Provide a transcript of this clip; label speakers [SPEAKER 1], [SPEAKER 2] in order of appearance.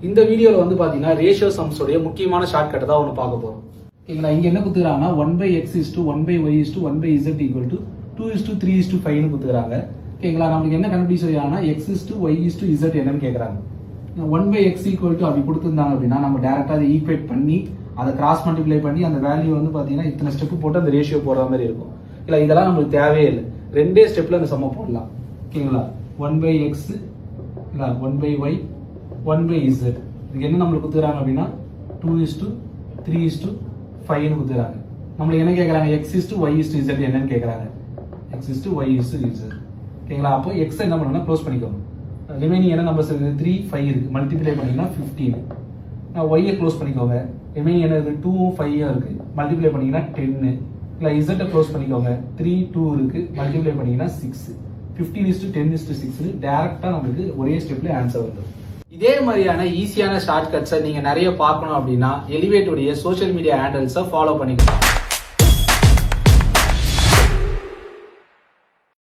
[SPEAKER 1] இந்த வீடியோவில் வந்து பார்த்தீங்கன்னா ரேஷியோ சம்ஸோடைய முக்கியமான ஷார்ட்கட்டை தான் ஒன்று பார்க்க போகிறோம். ஓகேங்களா, இங்கே என்ன கொடுத்துக்கிறாங்கன்னா 1/x is to 1/y is to 1/z equal to 2 is to 3 is to 5 கொடுத்துக்கிறாங்க. ஓகேங்களா, நம்மளுக்கு என்ன கண்டுபிடிச்சு சொல்லியாங்கன்னா x is to y is to z என்னன்னு கேட்குறாங்க. 1/x equal to அப்படி கொடுத்துருந்தாங்க அப்படின்னா நம்ம டேரெக்டாக அதை ஈக்குவேட் பண்ணி அதை கிராஸ் மல்டிப்ளை பண்ணி அந்த வேல்யூ வந்து பார்த்தீங்கன்னா இத்தனை ஸ்டெப்பு போட்டு அந்த ரேஷியோ போடுற மாதிரி இருக்கும். இல்லை, இதெல்லாம் நம்மளுக்கு தேவையே இல்லை, ரெண்டே ஸ்டெப்பில் அந்த சம்மை போடலாம். ஓகேங்களா, 1/x இல்லை 1/y 1/z இதுக்கு என்ன நம்மளுக்கு கொடுத்துறாங்க அப்படின்னா 2 is to 3 is to 5 கொடுத்துறாங்க. நம்மளுக்கு என்ன கேட்குறாங்க, x is to y is to z என்னன்னு கேட்குறாங்க. x is to y is to z. ஓகேங்களா, அப்போ x என்ன பண்ணணும்னா க்ளோஸ் பண்ணிக்கோங்க. ரிமைனிங் என்ன நம்பர்ஸ் இருக்குது, 3 5 இருக்குது, மல்டிப்ளை பண்ணிங்கன்னா 15. நான் ஒய்யை க்ளோஸ் பண்ணிக்கோங்க. ரிமைனிங் என்ன இருக்குது, 2 5 இருக்குது, மல்டிப்ளை பண்ணிங்கன்னா 10. இல்லை இசட்டை க்ளோஸ் பண்ணிக்கோங்க. 3 2 இருக்குது, மல்டிப்ளை பண்ணிங்கன்னா 6. 15 is to 10 is to 6 டேரெக்டாக நம்மளுக்கு ஒரே ஸ்டெப்ல ஆன்சர் வருது. இதே மாதிரியான ஈஸியான ஷார்ட்கட்ஸை நீங்கள் நிறைய பார்க்கணும் அப்படின்னா எலிவேட்டுடைய சோஷியல் மீடியா ஹேண்டல்ஸை ஃபாலோ பண்ணிக்கலாம்.